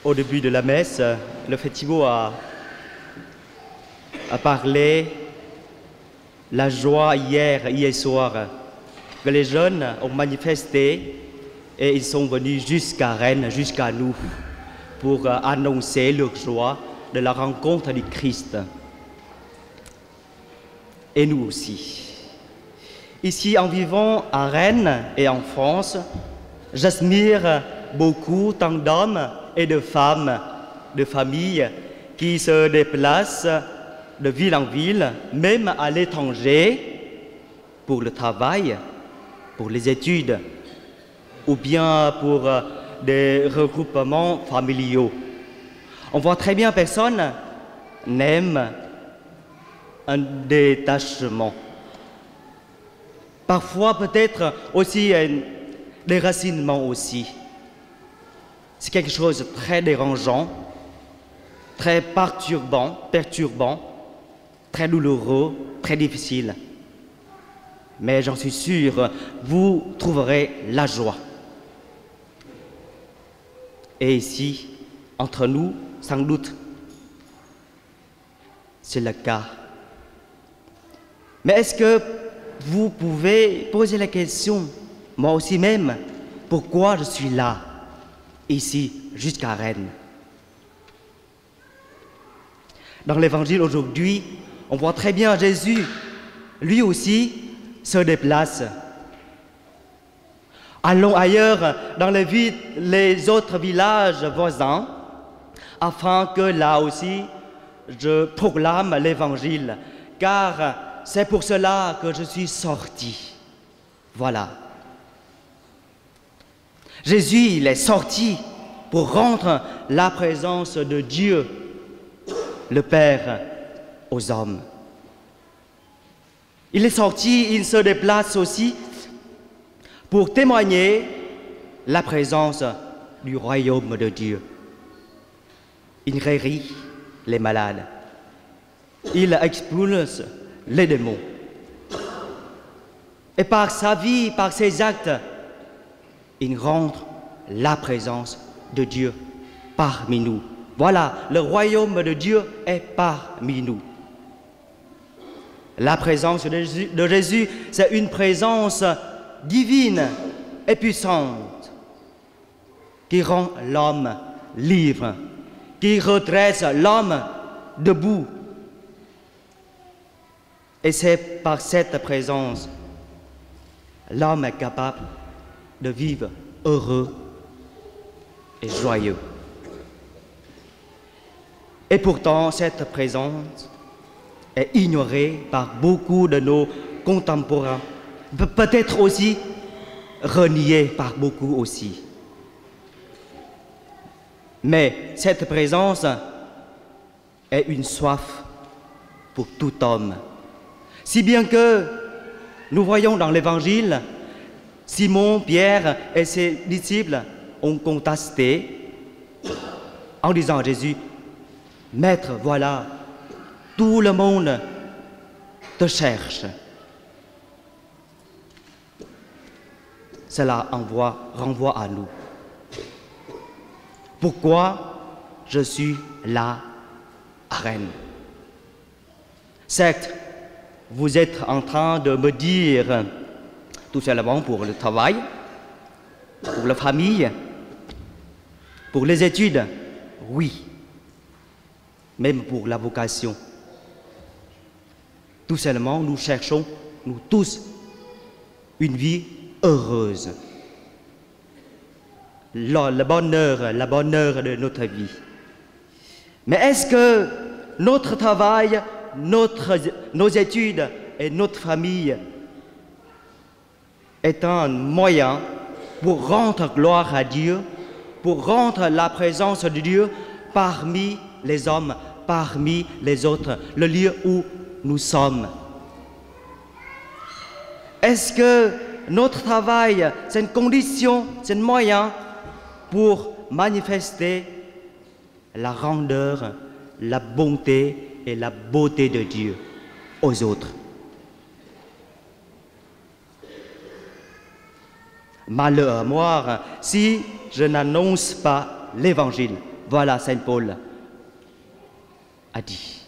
Au début de la messe, le frère Thibault a parlé la joie hier soir, que les jeunes ont manifesté et ils sont venus jusqu'à Rennes, jusqu'à nous, pour annoncer leur joie de la rencontre du Christ. Et nous aussi. Ici, en vivant à Rennes et en France, j'admire beaucoup tant d'hommes et de femmes, de familles qui se déplacent de ville en ville, même à l'étranger, pour le travail, pour les études, ou bien pour des regroupements familiaux. On voit très bien personne n'aime un détachement. Parfois peut-être aussi un déracinement aussi. C'est quelque chose de très dérangeant, très perturbant, très douloureux, très difficile. Mais j'en suis sûr, vous trouverez la joie. Et ici, entre nous, sans doute, c'est le cas. Mais est-ce que vous pouvez poser la question, moi aussi même, pourquoi je suis là, ici, jusqu'à Rennes? Dans l'évangile aujourd'hui, on voit très bien Jésus, lui aussi, se déplace. Allons ailleurs, dans les autres villages voisins, afin que là aussi, je proclame l'évangile, car c'est pour cela que je suis sorti. Voilà. Jésus, il est sorti pour rendre la présence de Dieu, le Père, aux hommes. Il est sorti, il se déplace aussi pour témoigner la présence du royaume de Dieu. Il guérit les malades. Il expulse les démons. Et par sa vie, par ses actes, il rentre la présence de Dieu parmi nous. Voilà, le royaume de Dieu est parmi nous. La présence de Jésus, c'est une présence divine et puissante qui rend l'homme libre, qui redresse l'homme debout. Et c'est par cette présence, l'homme est capable de vivre heureux et joyeux. Et pourtant, cette présence est ignorée par beaucoup de nos contemporains, peut-être aussi reniée par beaucoup aussi. Mais cette présence est une soif pour tout homme. Si bien que nous voyons dans l'Évangile, Simon, Pierre et ses disciples ont contesté en disant à Jésus, « Maître, voilà, tout le monde te cherche. » Cela renvoie à nous. Pourquoi je suis là à Rennes? Certes, vous êtes en train de me dire tout simplement pour le travail, pour la famille, pour les études, oui, même pour la vocation. Tout simplement, nous cherchons, nous tous, une vie heureuse. Le bonheur de notre vie. Mais est-ce que notre travail, nos études et notre famille est un moyen pour rendre gloire à Dieu, pour rendre la présence de Dieu parmi les hommes, parmi les autres, le lieu où nous sommes? Est-ce que notre travail, c'est une condition, c'est un moyen pour manifester la grandeur, la bonté et la beauté de Dieu aux autres? Malheur à moi si je n'annonce pas l'Évangile, Voilà, Saint Paul a dit.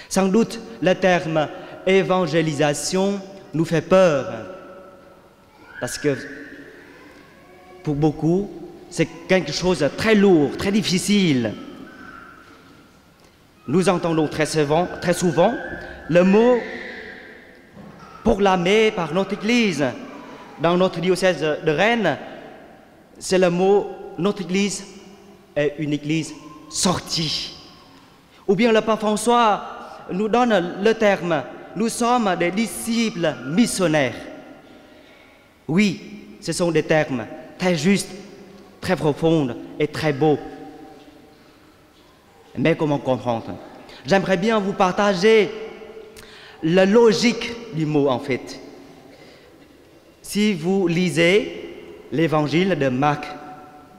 Sans doute, le terme évangélisation nous fait peur, parce que pour beaucoup, c'est quelque chose de très lourd, très difficile. Nous entendons très souvent le mot proclamé par notre Église. Dans notre diocèse de Rennes, c'est le mot « notre Église est une Église sortie ». Ou bien le pape François nous donne le terme « nous sommes des disciples missionnaires ». Oui, ce sont des termes très justes, très profonds et très beaux. Mais comment comprendre? J'aimerais bien vous partager la logique du mot en fait. Si vous lisez l'évangile de Marc,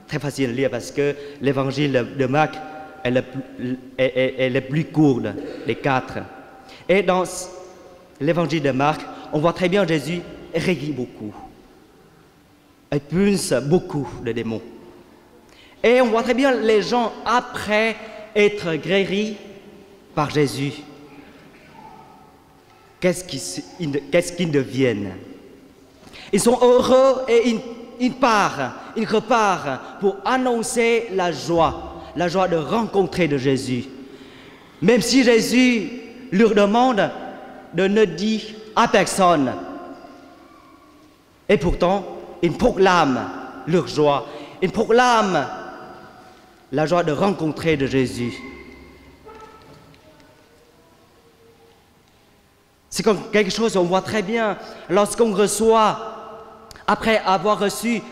très facile à lire parce que l'évangile de Marc est le plus court des quatre. Et dans l'évangile de Marc, on voit très bien Jésus rit beaucoup, expulse beaucoup de démons. Et on voit très bien les gens après être guéris par Jésus. Qu'est-ce qu'ils deviennent? Ils sont heureux et ils repartent pour annoncer la joie de rencontrer de Jésus. Même si Jésus leur demande de ne dire à personne. Et pourtant, ils proclament leur joie. Ils proclament la joie de rencontrer de Jésus. C'est comme quelque chose qu'on voit très bien lorsqu'on reçoit, après avoir reçu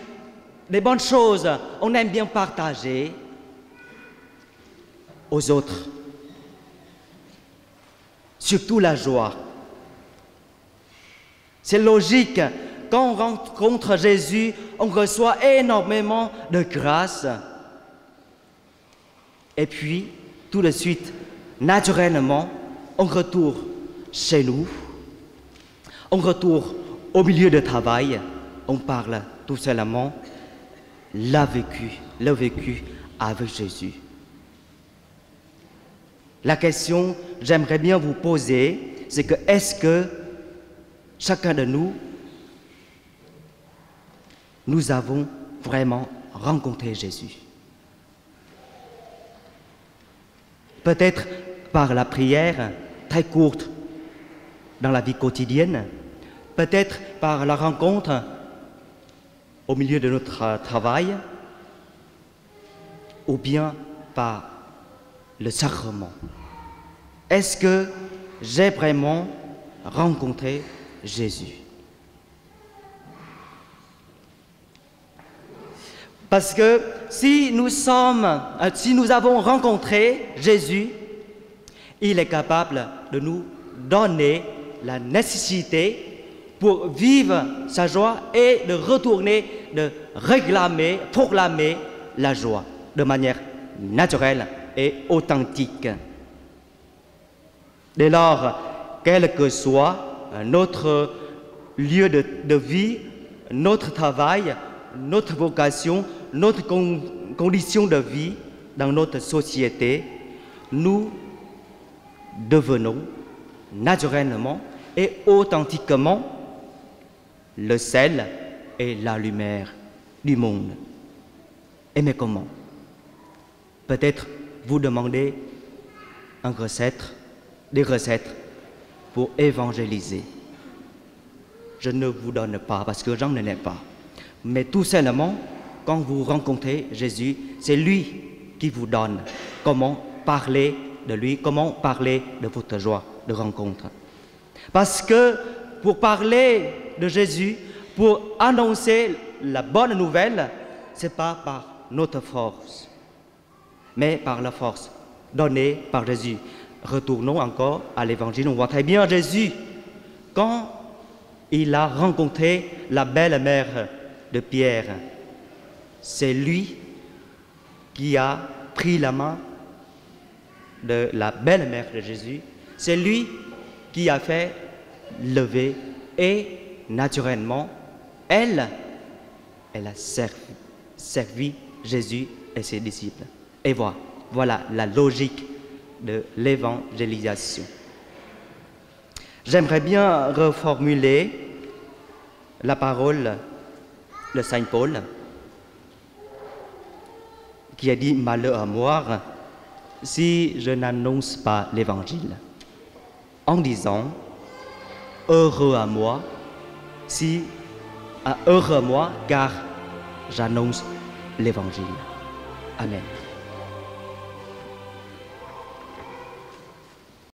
des bonnes choses, on aime bien partager aux autres. Surtout la joie. C'est logique, quand on rencontre Jésus, on reçoit énormément de grâce. Et puis, tout de suite, naturellement, on retourne chez nous, on retourne au milieu de travail, on parle tout simplement le vécu avec Jésus. La question que j'aimerais bien vous poser, c'est que est-ce que chacun de nous avons vraiment rencontré Jésus? Peut-être par la prière très courte dans la vie quotidienne, peut-être par la rencontre au milieu de notre travail, ou bien par le sacrement. Est-ce que j'ai vraiment rencontré Jésus? Parce que si nous avons rencontré Jésus, il est capable de nous donner la nécessité pour vivre sa joie et de retourner, de réclamer, proclamer la joie de manière naturelle et authentique. Dès lors, quel que soit notre lieu de vie, notre travail, notre vocation, notre condition de vie dans notre société, nous devenons naturellement et authentiquement le sel et la lumière du monde. Et mais comment? Peut-être vous demandez des recettes pour évangéliser. Je ne vous donne pas parce que j'en ai pas. Mais tout simplement, quand vous rencontrez Jésus, c'est lui qui vous donne comment parler de lui, comment parler de votre joie de rencontre. Parce que pour parler de Jésus, pour annoncer la bonne nouvelle, ce n'est pas par notre force, mais par la force donnée par Jésus. Retournons encore à l'Évangile, on voit très bien Jésus, quand il a rencontré la belle-mère de Pierre, c'est lui qui a pris la main de la belle-mère de Jésus, c'est lui qui a fait lever et naturellement, elle a servi Jésus et ses disciples. Et voilà la logique de l'évangélisation. J'aimerais bien reformuler la parole de Saint Paul qui a dit « Malheur à moi si je n'annonce pas l'Évangile » en disant « Heureux à moi car j'annonce l'Évangile. » Amen.